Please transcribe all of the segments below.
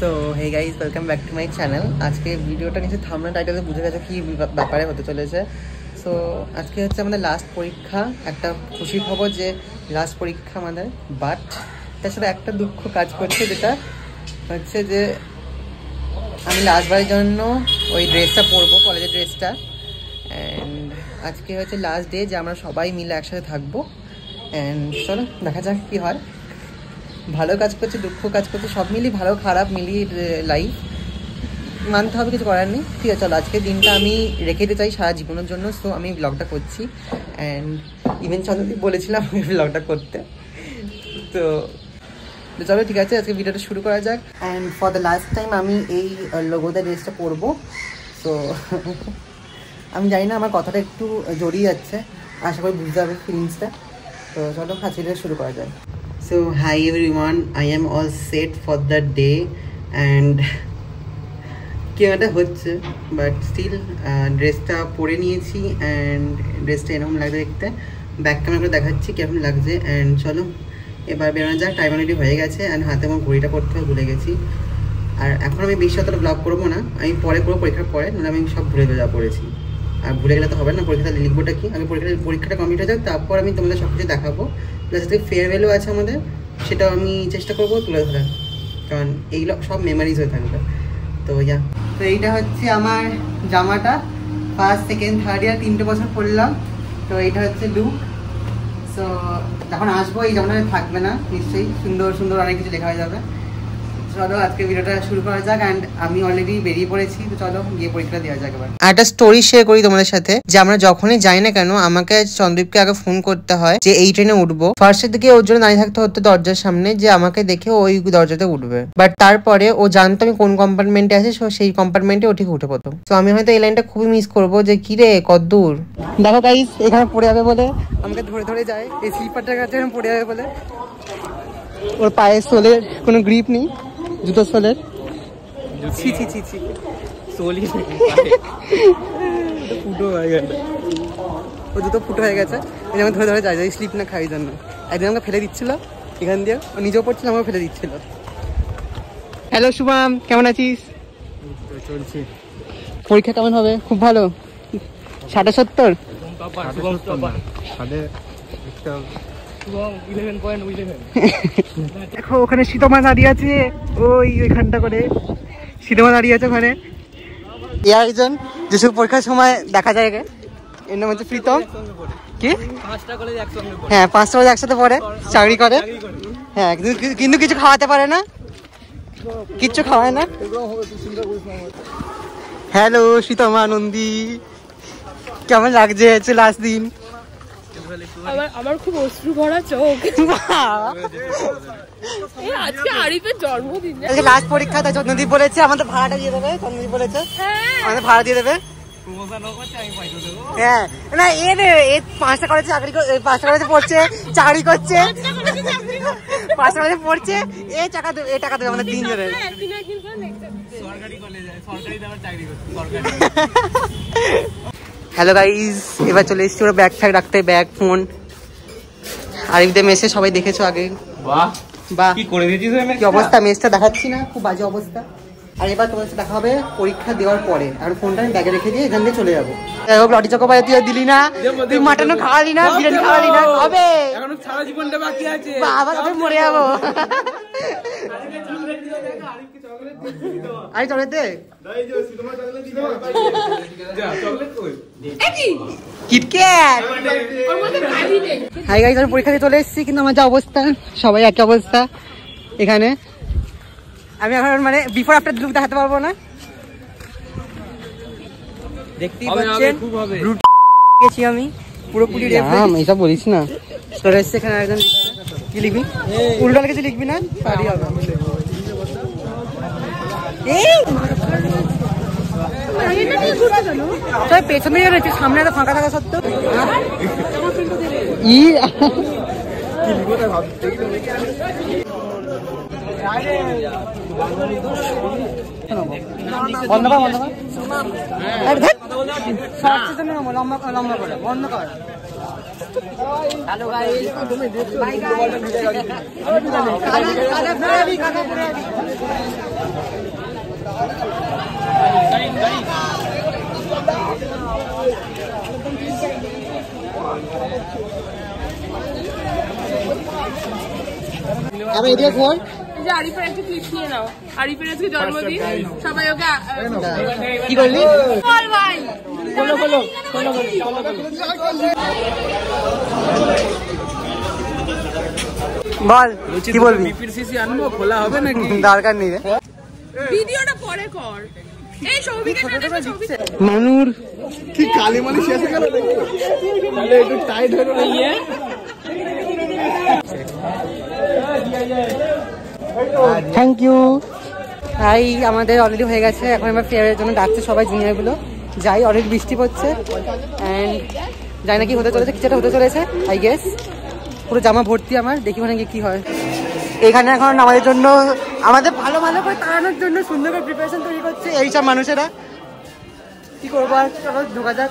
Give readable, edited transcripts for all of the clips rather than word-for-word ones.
So hey guys, welcome back to my channel. আজকে ভিডিওটা নিচে থাম্বনেল টাইটেলে বুঝে গেছে কী ব্যাপারে হতে চলেছে। সো আজকে হচ্ছে আমাদের লাস্ট পরীক্ষা। একটা খুশির খবর যে লাস্ট পরীক্ষা আমাদের, বাট তার সাথে একটা দুঃখ কাজ করছে, যেটা হচ্ছে যে আমি লাস্টবারের জন্য ওই ড্রেসটা পরবো, কলেজের ড্রেসটা। অ্যান্ড আজকে হচ্ছে লাস্ট ডে যে আমরা সবাই মিলে একসাথে থাকবো। অ্যান্ড চলো দেখা যাক কী হয়। ভালো কাজ করছে, দুঃখ কাজ করছে, সব মিলিয়ে ভালো খারাপ মিলিয়ে লাইফ মানতে হবে, কিছু করার নেই। ঠিক আছে, চলো আজকে দিনটা আমি রেখে দিতে চাই সারা জীবনের জন্য। সো আমি ব্লগটা করছি। অ্যান্ড ইভেন চন্দ্রদীপ বলেছিলাম আমি ব্লগটা করতে। তো চলো ঠিক আছে, আজকে ভিডিওটা শুরু করা যাক। And for the last time আমি এই লোগোতে ড্রেসটা পরবো। সো আমি জানি না, আমার কথাটা একটু জড়িয়ে যাচ্ছে, আশা করি বুঝতে হবে ফিলিংসটা। তো চলো আজকে শুরু করা যায়। So hi everyone, I am all set for the day and কেনাটা হচ্ছে, বাট স্টিল ড্রেসটা পরে নিয়েছি। অ্যান্ড ড্রেসটা এরকম লাগছে দেখতে, ব্যাক ক্যামেরা করে দেখাচ্ছি কীরকম লাগছে। অ্যান্ড চলো এবার বেরোনো যাক। টাইম অলরেডি হয়ে গেছে অ্যান্ড হাতে আমার ঘড়িটা পড়তে হবে, ভুলে গেছি। আর এখন আমি বেশি অতটা ব্লগ করবো না, আমি পরে করবো পরীক্ষার পরে, নাহলে আমি সব ভুলে যা পড়েছি। আর ভুলে গেলে তো হবে না, পরীক্ষাটা লিখবোটা কি, আমি পরীক্ষাটা কমপ্লিট হয়ে যাক, তারপর আমি তোমাদের সব কিছু দেখাবো। প্লাস ফেয়ারওয়েলও আছে আমাদের, সেটাও আমি চেষ্টা করবো তুলে ধরার, কারণ এইগুলো সব মেমারিজ হয়ে থাকবে। তো তো এইটা হচ্ছে আমার জামাটা, ফার্স্ট সেকেন্ড থার্ড ইয়ার 3টে বছর পরলাম। তো এইটা হচ্ছে লুক। সো যখন আসবো এই জামাটা থাকবে না, নিশ্চয়ই সুন্দর সুন্দর অনেক কিছু লেখা হয়ে যাবে। চলো আজকে ভিডিওটা শুরু করা যাক। অ্যান্ড আমি অলরেডি বেরিয়ে পড়েছি, তো চলো গিয়ে পরীক্ষা দেওয়া যাক। এবার একটা স্টোরি শেয়ার করি তোমাদের সাথে, যে আমরা যখনই যাই না কেন আমাকে চন্দ্রদীপকে আগে ফোন করতে হয় যে এই ট্রেনে উঠবো। ফার্স্টের দিকে ওর জন্য দাঁড়িয়ে থাকতে হতো দরজার সামনে, যে আমাকে দেখে ওই দরজাতে উঠবে। বাট তারপরে ও জানতো আমি কোন কম্পার্টমেন্টে আছি, সেই কম্পার্টমেন্টে ও ঠিক উঠে পড়তো। তো আমি হয়তো এই লাইনটা খুবই মিস করবো, যে কি রে কদ্দূর। দেখো গাইস, এখানে পড়ে যাবে বলে আমাকে ধরে ধরে যায়, এই স্লিপারটার কাছে পড়ে যাবে বলে। ওর পায়ের সোলের কোনো গ্রিপ নেই, জুতো সোলের। ছি ছি ছি ছি, সোলই ফুটো হয়ে গেছে, ও জুতো ফুটো হয়ে গেছে। এই যেমন ধরে ধরে যায়, স্লিপ না খাই জন্য। একদিন আমাকে ফেলে দিচ্ছিল এখান দিয়ে, ও নিজেও পড়ছিল, আমাকে ফেলে দিচ্ছিল। হ্যালো শুভম, কেমন আছিস? চলছে। পরীক্ষা কেমন হবে? খুব ভালো। 70। দেখো ওখানে শীতমা দাঁড়িয়ে আছে, ওইখানটা করে শীতমা দাঁড়িয়ে আছে ওখানে। এ একজন যেসব পরীক্ষার সময় দেখা যায়, এর নাম হচ্ছে প্রীতম। কি? হ্যাঁ, 5টা কলেজ একসাথে পড়ে, চাকরি করে। হ্যাঁ, কিন্তু কিছু খাওয়াতে পারে না, কিচ্ছু খাওয়ায় না। হ্যালো শীতমা নন্দী, কেমন লাগছে লাস্ট দিন? আমার খুব অশ্রু ভরা চোখ। আজকে আরিফের জন্মদিন, আজকে লাস্ট পরীক্ষা, তাই চন্দ্রদীপ বলেছে আমাদের ভাড়াটা দিয়ে দেবে। চন্দ্রদীপ বলেছে আমাদের ভাড়া দিয়ে দেবে। হ্যাঁ না, এ 5টা কলেজে চাকরি, 5টা কলেজে পড়ছে, চাকরি করছে, 5টা কলেজে পড়ছে, এ টাকা দেবে আমাদের 3 জনের। হ্যালো গাইজ, এবার চলে এসেছি ওরা ব্যাগ ফ্যাগ রাখতে, ব্যাগ ফোন। আরিফদের মেসে সবাই দেখেছো আগে। বাহ বাহ, কি করে দিয়েছিস? কি অবস্থা মেসটা দেখাচ্ছি না, খুব বাজে অবস্থা। আর এবার তোমার সাথে দেখা হবে পরীক্ষা দেওয়ার পরে। আর ফোনটা আমি ব্যাগে রেখে দিয়ে এখান থেকে চলে যাবো। লটি চকোপাই তুই দিলি না, তুই মাটনও খাওয়ালি না, বিরিয়ানি খাওয়ালি না, হবে এখনো সারা জীবনটা বাকি আছে। বাবা আমি মরে যাবো। আরে চলে দে কিটক্যাট। হাই গাইস, আমি পরীক্ষা দিয়ে চলে এসেছি, কিন্তু আমার যা অবস্থা, সবাই একই অবস্থা এখানে। আমি এখন মানে বিফোর আফটার লুক দেখাতে পারবো না, দেখতেই পাচ্ছেন। গেছি আমি পুরোপুরি এইসব বলিস না। চলে এসছে এখানে একজন, কি লিখবি? উল্টো কিছু লিখবি না, পারি হবে। পেছনে রয়েছে, সামনে তো ফাঁকা থাকা সত্ত্বেও বন্ধ কর, বন্ধ কর, লম্বা করে বন্ধ কর। Hello guys, bye guys. আবার এদিকে ঘোর। যে আরিফের একটা ক্লিপ নিয়ে নাও, আরিফের আজকে জন্মদিন, সবাই ওকে কি করলি? বল ভাই বল কি বলবি? পিপিসি আনবো, খোলা হবে নাকি? দরকার নেই রে, ভিডিওটা পরে কর। এই সৌভিকের সাথে ছবি মানুর কি কালি মালি শেষ হয়ে গেল নাকি? তাহলে একটু টাইট হয়ে গেল ইয়ে। Thank you. তাই আমাদের অলরেডি হয়ে গেছে, এখন আমরা ফেয়ারের জন্য ডাকছে সবাই জুনিয়রগুলো। যাই, অলরেডি বৃষ্টি পড়ছে অ্যান্ড যাই না কি হতে চলেছে, কিছুটা হতে চলেছে আই গেস। পুরো জামা ভর্তি আমার, দেখি ওখানে গিয়ে কি হয়। এখানে এখন আমাদের জন্য, আমাদের ভালো ভালো করে তাড়ানোর জন্য সুন্দর করে প্রিপারেশন তৈরি করছে এইসব মানুষেরা। কি করবো আর, চলো ঢোকা যাক।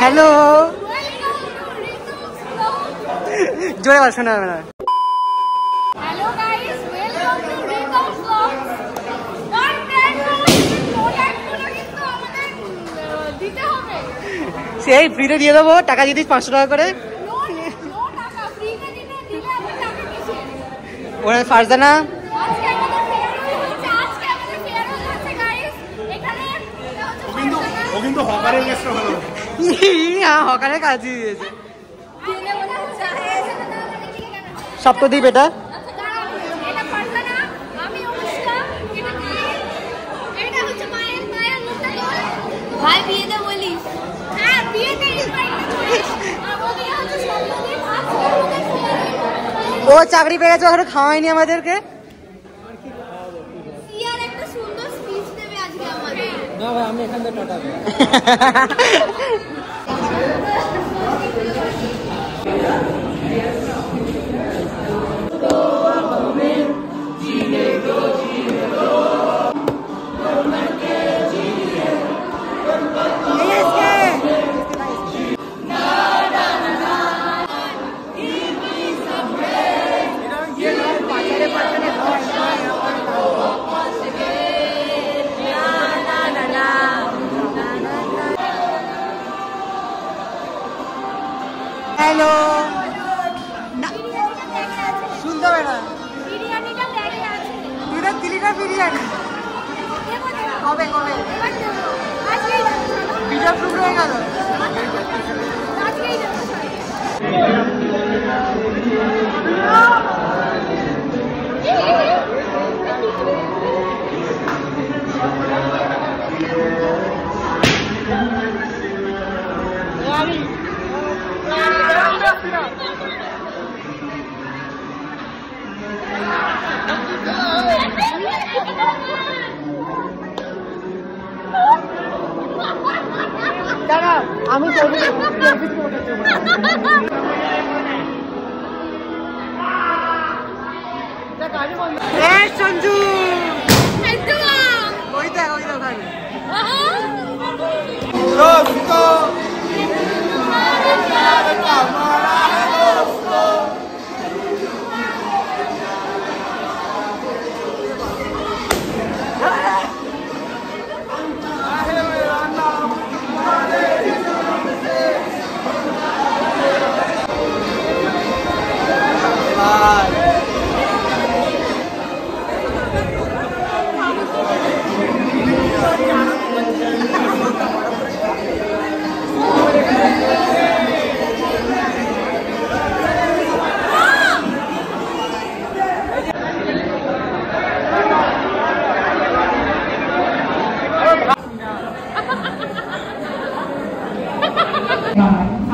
হ্যালো, জোরে বল, শোনা যাবে না। Hello guys, welcome to Rhythm Vlogs. One brand product গুলো কিন্তু আমাদের দিতে হবে। সেই ফ্রিতে দিয়ে দেবো, টাকা দিয়ে দিস 500 টাকা করে। No টাকা, ফ্রিতে দিলে আমরা টাকা কিসে? ওরা ফারজানা আজকে আমাদের ফেয়ারওয়েল হচ্ছে, guys। এখানে ও কিন্তু হকারের কাছে ভালো। হ্যাঁ, হকারের কাজই দিয়েছে। দিলে বলে হচ্ছে সব তো দিই বেটা। এটা ফারজানা, আমি অনুষ্কা, এটা মায়ের, এটা হচ্ছে মায়ের মুখটা ধর। ভাই বিয়েতে বলিস? হ্যাঁ, বিয়েতে ইনভাইট করিস। আমাদের হচ্ছে জন্মদিন, আজকে আমাদের ফেয়ারওয়েল। ও চাকরি পেয়েছে, ওখানে খাওয়ায়নি আমাদেরকে। সিয়ার একটা সুন্দর স্পিচ দেবে আজকে আমাদের। না ভাই, আমি এখান থেকে টাটা। হ্যালো, শুনতে হবে না? বিরিয়ানিটা ব্যাগে আছে। দুটো তিনটা বিরিয়ানি দেবো না। কবে কবে? এবার দেবো। আজকেই দেবো। ভিডিও প্রুফ হয়ে গেল। আজকেই দেবো। দাঁড়া, আমি সঞ্জু, ওই দেখ ওখানে।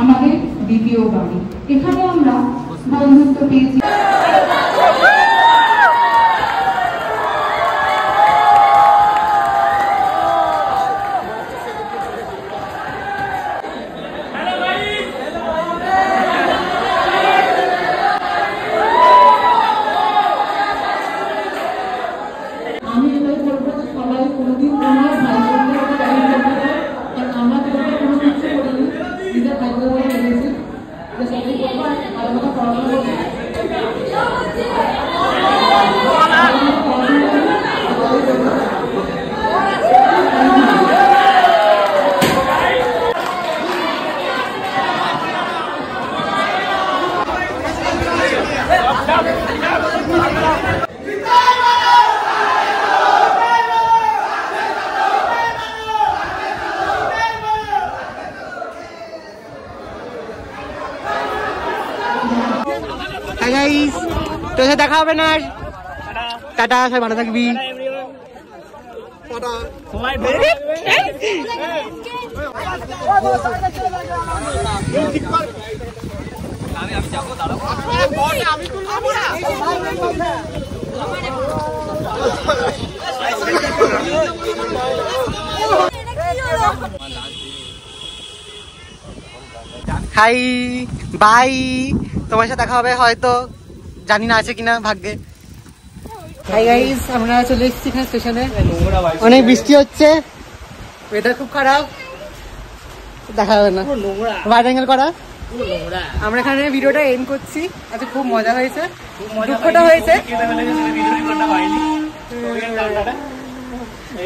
আমাদের দ্বিতীয় বাড়ি, এখানে আমরা বন্ধুত্ব পেয়েছি। আমি এটাই বলবো, সবাই কোনোদিন তোমার ভাই বোনদের আমরা কোনো কিছু করিনি, নিজের ভাই বোনদের এনেছি, সবাই বলবো ভালো মতো পড়াশোনা করতে। Stop. সাথে দেখা হবে না। টাটা, সবাই ভালো থাকবি। হাই বাই, তোমার সাথে দেখা হবে হয়তো, জানি না আছে কিনা ভাগ্যে। হাই গাইস, আমরা চলে এসেছি এখানে স্টেশনে। অনেক বৃষ্টি হচ্ছে, ওয়েদার খুব খারাপ, দেখা হবে না। ওয়াইড অ্যাঙ্গেল করা। আমরা এখানে ভিডিওটা এন্ড করছি। আজকে খুব মজা হয়েছে, দুঃখটা হয়েছে,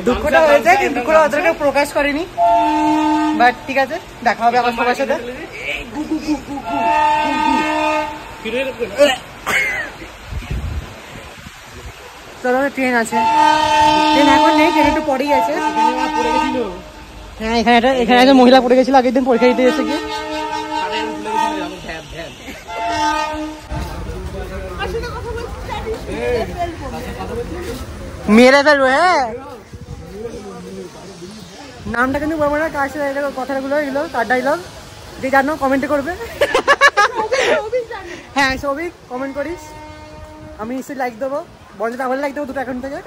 দুঃখটা হয়েছে কিন্তু দুঃখটা অতটা প্রকাশ করেনি। বাট ঠিক আছে, দেখা হবে আবার সবার সাথে। চলো, ট্রেন আছে, ট্রেন এখন নেই, ট্রেন একটু পরেই আছে। হ্যাঁ, এখানে একটা মহিলা পড়ে গেছিল আগের দিন পরীক্ষা দিতে এসে গিয়ে। মেরে ফেলবো। হ্যাঁ, নামটা কিন্তু বলবো না, কার সাথে কথাগুলো এগুলো কার ডাইলগ, যে জানো কমেন্টে করবে। হ্যাঁ সৌভিক, কমেন্ট করিস, আমি নিশ্চয়ই লাইক দেবো, বন্ধু তাহলে লাইক দেবো দুটো অ্যাকাউন্ট থেকে।